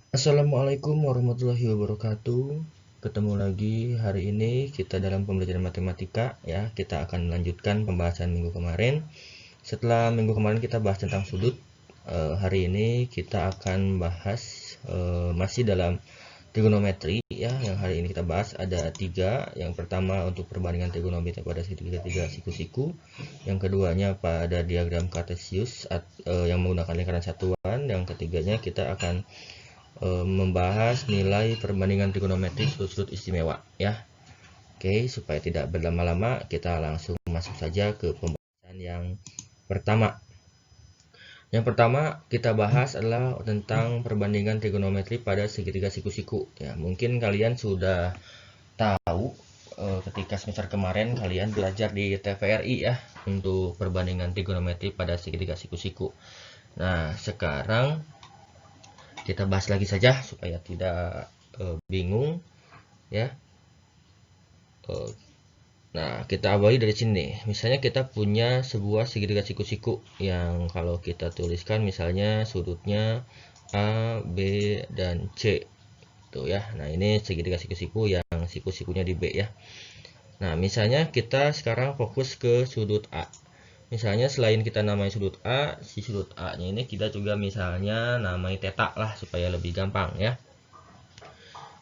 Assalamualaikum warahmatullahi wabarakatuh. Ketemu lagi hari ini kita dalam pembelajaran matematika ya. Kita akan melanjutkan pembahasan minggu kemarin. Setelah minggu kemarin kita bahas tentang sudut, hari ini kita akan bahas masih dalam trigonometri ya. Yang hari ini kita bahas ada 3. Yang pertama untuk perbandingan trigonometri pada segitiga siku-siku. Yang keduanya pada diagram kartesius yang menggunakan lingkaran satuan. Yang ketiganya kita akan membahas nilai perbandingan trigonometri sudut-sudut istimewa ya. Oke, supaya tidak berlama-lama kita langsung masuk saja ke pembahasan yang pertama. Yang pertama kita bahas adalah tentang perbandingan trigonometri pada segitiga siku-siku ya. Mungkin kalian sudah tahu ketika semester kemarin kalian belajar di TVRI ya untuk perbandingan trigonometri pada segitiga siku-siku. Nah, sekarang kita bahas lagi saja supaya tidak bingung ya. Nah, kita awali dari sini. Misalnya kita punya sebuah segitiga siku-siku yang kalau kita tuliskan misalnya sudutnya A, B, dan C. Tuh ya. Nah, ini segitiga siku-siku yang siku-sikunya di B ya. Nah, misalnya kita sekarang fokus ke sudut A. Misalnya selain kita namai sudut A, si sudut A-nya ini kita juga misalnya namai theta lah supaya lebih gampang ya.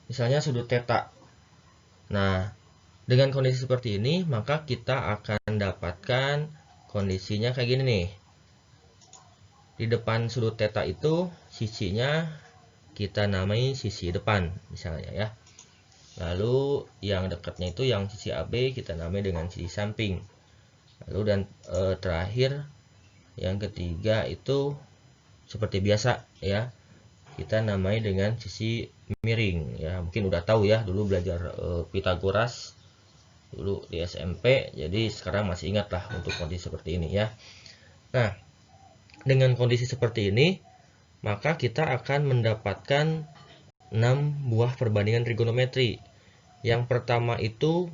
Misalnya sudut theta. Nah, dengan kondisi seperti ini, maka kita akan dapatkan kondisinya kayak gini nih. Di depan sudut theta itu, sisinya kita namai sisi depan, misalnya ya. Lalu yang dekatnya itu yang sisi AB kita namai dengan sisi samping. Lalu dan terakhir yang ketiga itu seperti biasa ya. Kita namai dengan sisi miring ya. Mungkin udah tahu ya dulu belajar Pitagoras dulu di SMP, jadi sekarang masih ingat lah untuk kondisi seperti ini ya. Nah, dengan kondisi seperti ini, maka kita akan mendapatkan 6 buah perbandingan trigonometri. Yang pertama itu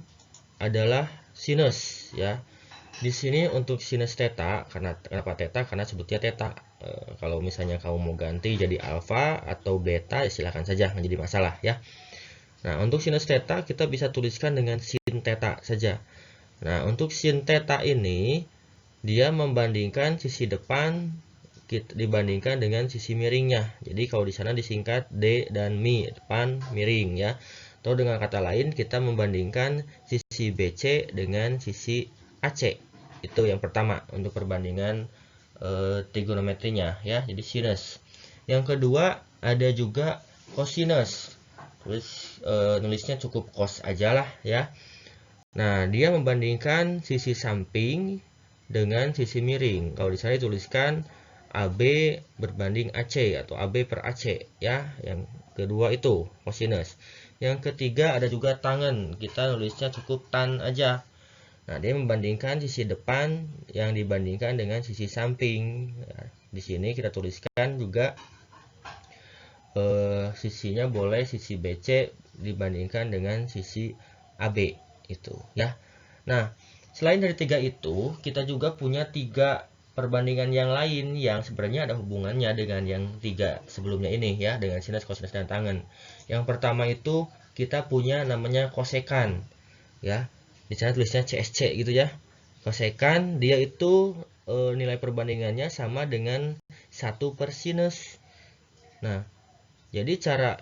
adalah sinus ya. Di sini untuk sinus theta, kenapa theta? Karena sebutnya theta. Kalau misalnya kamu mau ganti jadi alfa atau beta, silahkan saja, menjadi masalah ya. Nah, untuk sinus theta kita bisa tuliskan dengan sin theta saja. Nah, untuk sin theta ini dia membandingkan sisi depan dibandingkan dengan sisi miringnya. Jadi kalau di sana disingkat D dan mi, depan miring ya. Atau dengan kata lain kita membandingkan sisi BC dengan sisi AC. Itu yang pertama untuk perbandingan trigonometrinya ya. Jadi sinus. Yang kedua ada juga cosinus. Terus nulisnya cukup cos aja lah ya. Nah, dia membandingkan sisi samping dengan sisi miring. Kalau di sana dituliskan AB berbanding AC atau AB per AC ya. Yang kedua itu cosinus. Yang ketiga ada juga tangen. Kita nulisnya cukup tan aja. Nah, dia membandingkan sisi depan yang dibandingkan dengan sisi samping. Nah, di sini kita tuliskan juga sisinya boleh sisi BC dibandingkan dengan sisi AB itu ya. Nah, selain dari 3 itu, kita juga punya 3 perbandingan yang lain yang sebenarnya ada hubungannya dengan yang 3 sebelumnya ini ya, dengan sinus, cosinus, dan tangen. Yang pertama itu kita punya namanya kosekan ya. Di sana tulisnya CSC gitu ya. Kosekan dia itu nilai perbandingannya sama dengan 1 per sinus. Nah, jadi cara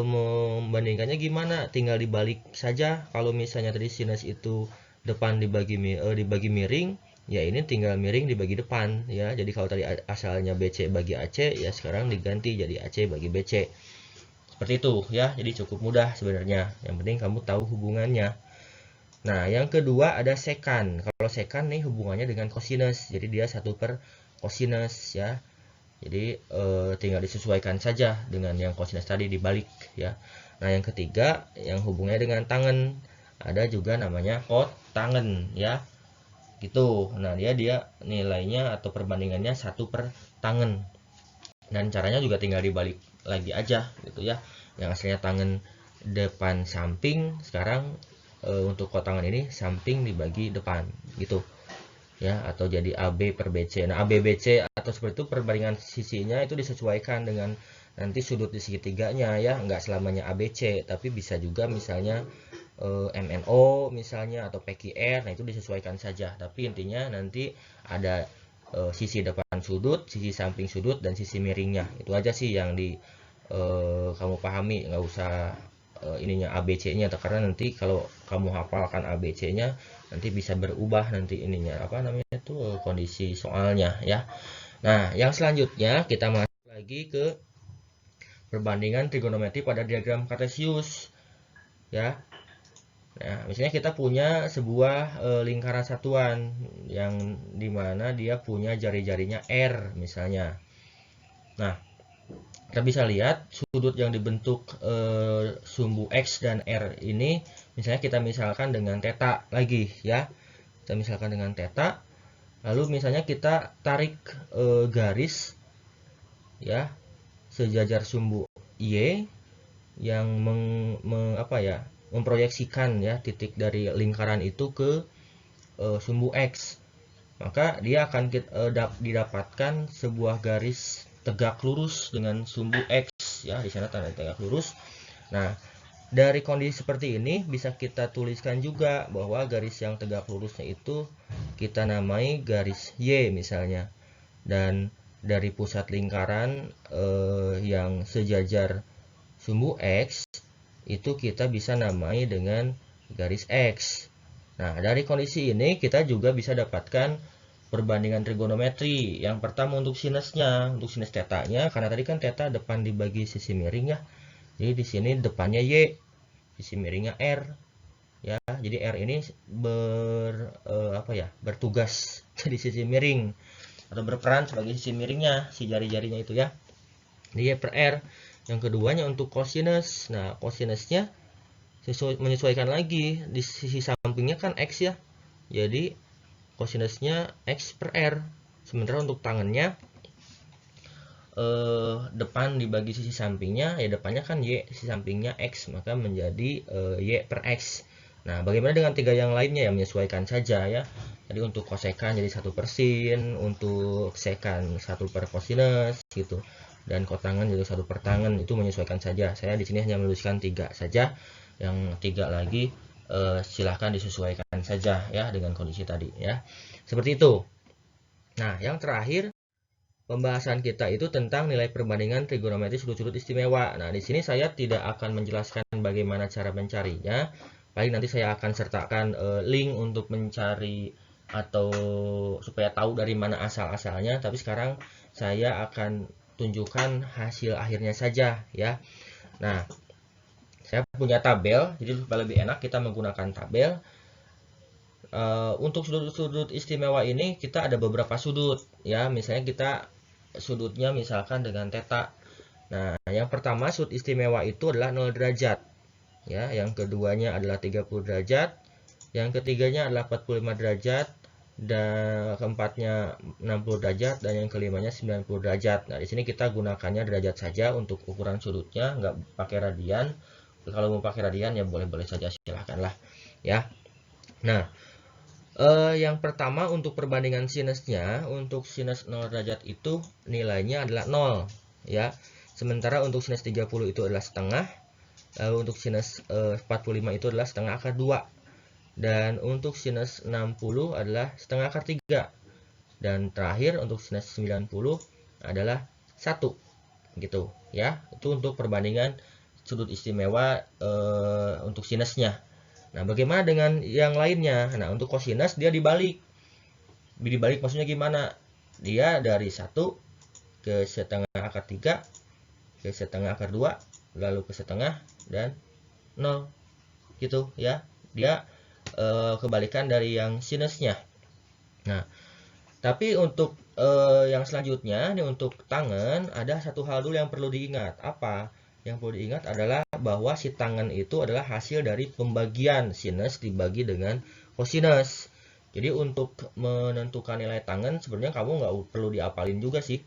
membandingkannya gimana? Tinggal dibalik saja. Kalau misalnya tadi sinus itu depan dibagi miring, ya ini tinggal miring dibagi depan ya. Jadi kalau tadi asalnya BC bagi AC, ya sekarang diganti jadi AC bagi BC. Seperti itu ya. Jadi cukup mudah sebenarnya. Yang penting kamu tahu hubungannya. Nah, yang kedua ada sekan. Kalau sekan nih hubungannya dengan cosinus. Jadi dia 1 per cosinus ya. Jadi tinggal disesuaikan saja dengan yang cosinus tadi dibalik ya. Nah, yang ketiga yang hubungannya dengan tangen, ada juga namanya kotangen ya. Gitu. Nah, dia nilainya atau perbandingannya 1 per tangen. Dan caranya juga tinggal dibalik lagi aja gitu ya. Yang aslinya tangen depan samping, sekarang untuk kotangen ini samping dibagi depan gitu ya, atau jadi AB per BC. Nah, AB BC atau seperti itu perbandingan sisinya itu disesuaikan dengan nanti sudut di segitiganya ya, nggak selamanya ABC, tapi bisa juga misalnya MNO misalnya atau PQR. Nah itu disesuaikan saja, tapi intinya nanti ada sisi depan sudut, sisi samping sudut, dan sisi miringnya. Itu aja sih yang kamu pahami, nggak usah ininya ABC-nya, karena nanti kalau kamu hafalkan ABC-nya nanti bisa berubah nanti ininya apa namanya itu kondisi soalnya ya. Nah, yang selanjutnya kita masuk lagi ke perbandingan trigonometri pada diagram kartesius ya. Nah, misalnya kita punya sebuah lingkaran satuan yang dimana dia punya jari-jarinya R misalnya. Nah, kita bisa lihat sudut yang dibentuk sumbu X dan R ini, misalnya kita misalkan dengan theta lagi ya. Kita misalkan dengan theta, lalu misalnya kita tarik garis ya sejajar sumbu Y yang memproyeksikan ya titik dari lingkaran itu ke sumbu X, maka dia akan didapatkan sebuah garis tegak lurus dengan sumbu X ya, di sana tanda tegak lurus. Nah, dari kondisi seperti ini bisa kita tuliskan juga bahwa garis yang tegak lurusnya itu kita namai garis Y misalnya, dan dari pusat lingkaran yang sejajar sumbu X itu kita bisa namai dengan garis X. Nah, dari kondisi ini kita juga bisa dapatkan perbandingan trigonometri. Yang pertama untuk sinusnya, untuk sinus tetanya, karena tadi kan teta depan dibagi sisi miring ya. Jadi di sini depannya Y, sisi miringnya R. Ya, jadi R ini bertugas jadi sisi miring atau berperan sebagai sisi miringnya, si jari-jarinya itu ya. Jadi Y per R. Yang keduanya untuk kosinus. Nah, kosinusnya menyesuaikan lagi, di sisi sampingnya kan X ya. Jadi kosinusnya X per R. Sementara untuk tangannya depan dibagi sisi sampingnya, ya depannya kan Y, sisi sampingnya X, maka menjadi Y per X. Nah, bagaimana dengan tiga yang lainnya? Ya menyesuaikan saja ya. Jadi untuk kosekan jadi 1 per sin, untuk sekan 1 per kosinus gitu. Dan kotangan jadi 1 per tangan, itu menyesuaikan saja. Saya di sini hanya menuliskan 3 saja. Yang 3 lagi silahkan disesuaikan saja ya dengan kondisi tadi ya. Seperti itu. Nah, yang terakhir pembahasan kita itu tentang nilai perbandingan trigonometri sudut-sudut istimewa. Nah, di sini saya tidak akan menjelaskan bagaimana cara mencarinya. Paling nanti saya akan sertakan link untuk mencari atau supaya tahu dari mana asal-asalnya. Tapi sekarang saya akan tunjukkan hasil akhirnya saja ya. Nah, saya punya tabel, jadi supaya lebih enak kita menggunakan tabel. Untuk sudut-sudut istimewa ini kita ada beberapa sudut ya, misalnya kita sudutnya misalkan dengan theta. Nah, yang pertama sudut istimewa itu adalah 0 derajat ya, yang keduanya adalah 30 derajat, yang ketiganya adalah 45 derajat, dan keempatnya 60 derajat, dan yang kelimanya 90 derajat. Nah, di sini kita gunakannya derajat saja untuk ukuran sudutnya, nggak pakai radian. Kalau mau pakai radian ya boleh-boleh saja, silahkanlah ya. Nah, yang pertama untuk perbandingan sinusnya, untuk sinus 0 derajat itu nilainya adalah 0 ya. Sementara untuk sinus 30 itu adalah setengah. Lalu untuk sinus 45 itu adalah setengah akar 2. Dan untuk sinus 60 adalah setengah akar 3. Dan terakhir untuk sinus 90 adalah 1 gitu ya. Itu untuk perbandingan sudut istimewa untuk sinusnya. Nah, bagaimana dengan yang lainnya? Nah, untuk kosinus dia dibalik. Dibalik maksudnya gimana? Dia dari 1 ke setengah akar 3, ke setengah akar 2, lalu ke setengah, dan 0. Gitu ya. Dia kebalikan dari yang sinusnya. Nah, tapi untuk yang selanjutnya, ini untuk tangan, ada satu hal dulu yang perlu diingat. Apa? Yang perlu diingat adalah bahwa si tangan itu adalah hasil dari pembagian sinus dibagi dengan kosinus. Jadi untuk menentukan nilai tangan sebenarnya kamu nggak perlu diapalin juga sih.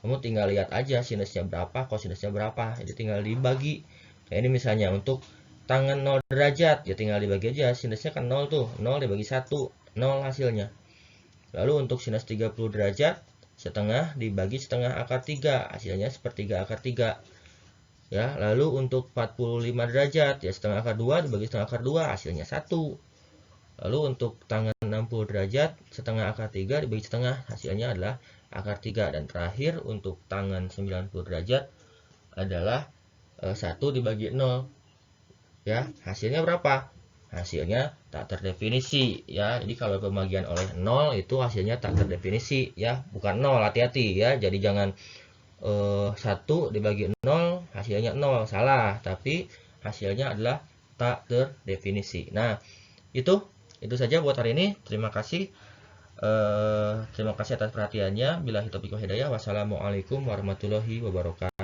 Kamu tinggal lihat aja sinusnya berapa, kosinusnya berapa. Jadi tinggal dibagi. Kayak ini misalnya untuk tangan 0 derajat, ya tinggal dibagi aja. Sinusnya kan 0 tuh. 0 dibagi 1, 0 hasilnya. Lalu untuk sinus 30 derajat, setengah dibagi setengah akar 3, hasilnya sepertiga akar 3. Ya, lalu untuk 45 derajat, ya setengah akar 2 dibagi setengah akar 2, hasilnya 1. Lalu untuk tangan 60 derajat, setengah akar 3 dibagi setengah, hasilnya adalah akar 3. Dan terakhir untuk tangan 90 derajat adalah 1 dibagi 0. Ya, hasilnya berapa? Hasilnya tak terdefinisi ya. Jadi kalau pembagian oleh 0 itu hasilnya tak terdefinisi ya, bukan 0, hati-hati ya. Jadi jangan 1 dibagi 0 hasilnya 0, salah, tapi hasilnya adalah tak terdefinisi. Nah, itu saja buat hari ini. Terima kasih atas perhatiannya. Billahi taufiq wal hidayah. Wassalamualaikum warahmatullahi wabarakatuh.